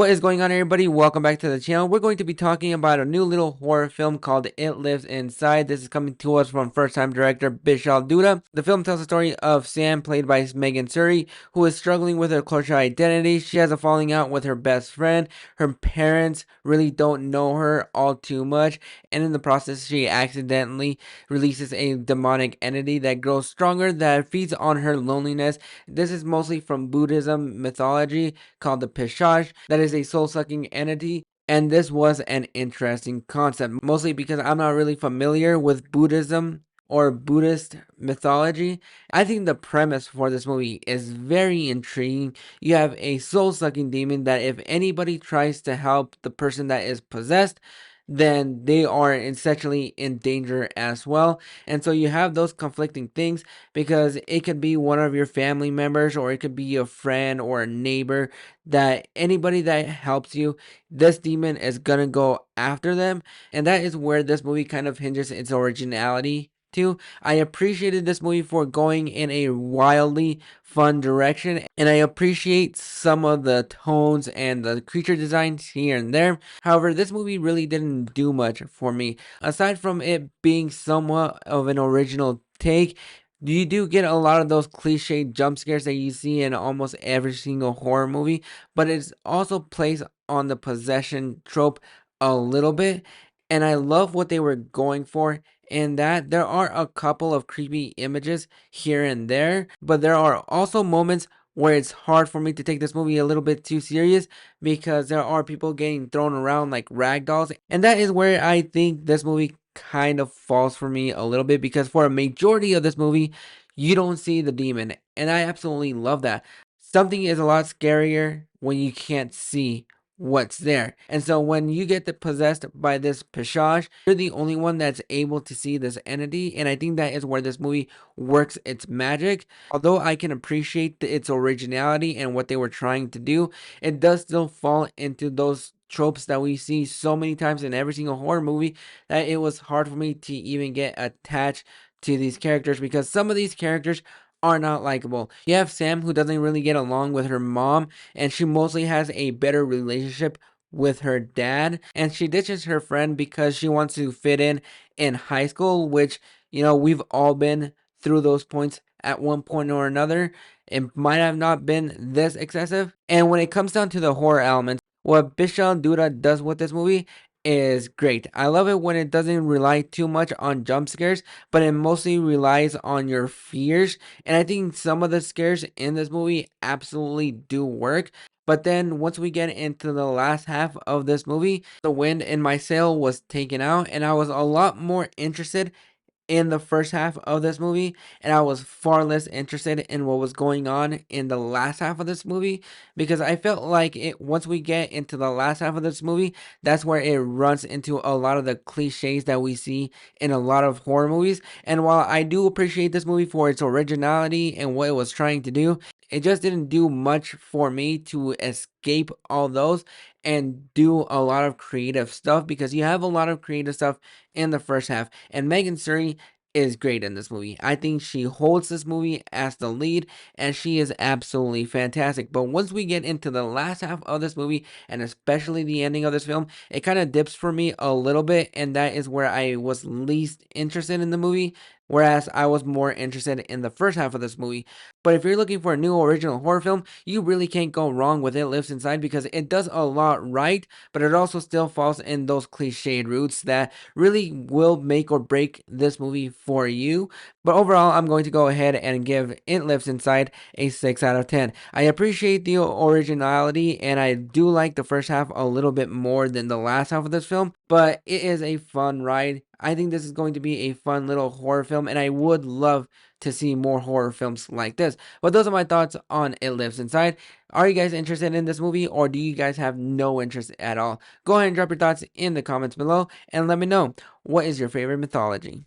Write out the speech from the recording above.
What is going on, everybody? Welcome back to the channel. We're going to be talking about a new little horror film called It Lives Inside. This is coming to us from first-time director Bishal Dutta. The film tells the story of Sam, played by Megan Suri, who is struggling with her cultural identity. She has a falling out with her best friend. Her parents really don't know her all too much, and in the process, she accidentally releases a demonic entity that grows stronger, that feeds on her loneliness. This is mostly from Buddhism mythology called the Pishash, that is a soul-sucking entity. And this was an interesting concept, mostly because I'm not really familiar with Buddhism or Buddhist mythology. I think the premise for this movie is very intriguing. You have a soul-sucking demon that if anybody tries to help the person that is possessed, then they are essentially in danger as well. And so you have those conflicting things because it could be one of your family members, or it could be a friend or a neighbor, that anybody that helps you, this demon is gonna go after them. And that is where this movie kind of hinges its originality too. I appreciated this movie for going in a wildly fun direction, and I appreciate some of the tones and the creature designs here and there. However, this movie really didn't do much for me. Aside from it being somewhat of an original take, you do get a lot of those cliche jump scares that you see in almost every single horror movie, but it also plays on the possession trope a little bit. And I love what they were going for in that there are a couple of creepy images here and there, but there are also moments where it's hard for me to take this movie a little bit too serious because there are people getting thrown around like rag dolls. And that is where I think this movie kind of falls for me a little bit, because for a majority of this movie, you don't see the demon. And I absolutely love that. Something is a lot scarier when you can't see what's there. And so when you get possessed by this Pishash, you're the only one that's able to see this entity. And I think that is where this movie works its magic. Although I can appreciate its originality and what they were trying to do, it does still fall into those tropes that we see so many times in every single horror movie that it was hard for me to even get attached to these characters, because some of these characters are not likable. You have Sam, who doesn't really get along with her mom, and she mostly has a better relationship with her dad, and she ditches her friend because she wants to fit in high school, which, we've all been through those points at one point or another. It might have not been this excessive. And when it comes down to the horror elements, what Bishal Dutta does with this movie is great. I love it when it doesn't rely too much on jump scares, but it mostly relies on your fears. And I think some of the scares in this movie absolutely do work. But then once we get into the last half of this movie, the wind in my sail was taken out, and I was a lot more interested in the first half of this movie, and I was far less interested in what was going on in the last half of this movie, because I felt like it once we get into the last half of this movie, that's where it runs into a lot of the cliches that we see in a lot of horror movies. And while I do appreciate this movie for its originality and what it was trying to do, it just didn't do much for me to escape all those and do a lot of creative stuff, because you have a lot of creative stuff in the first half. And Megan Suri is great in this movie. I think she holds this movie as the lead, and she is absolutely fantastic. But once we get into the last half of this movie, and especially the ending of this film, it kind of dips for me a little bit, and that is where I was least interested in the movie, whereas I was more interested in the first half of this movie. But if you're looking for a new original horror film, you really can't go wrong with It Lives Inside, because it does a lot right, but it also still falls in those cliched roots that really will make or break this movie for you. But overall, I'm going to go ahead and give It Lives Inside a 6 out of 10. I appreciate the originality, and I do like the first half a little bit more than the last half of this film, but it is a fun ride. I think this is going to be a fun little horror film, and I would love to see more horror films like this. But those are my thoughts on It Lives Inside. Are you guys interested in this movie, or do you guys have no interest at all? Go ahead and drop your thoughts in the comments below and let me know, what is your favorite mythology?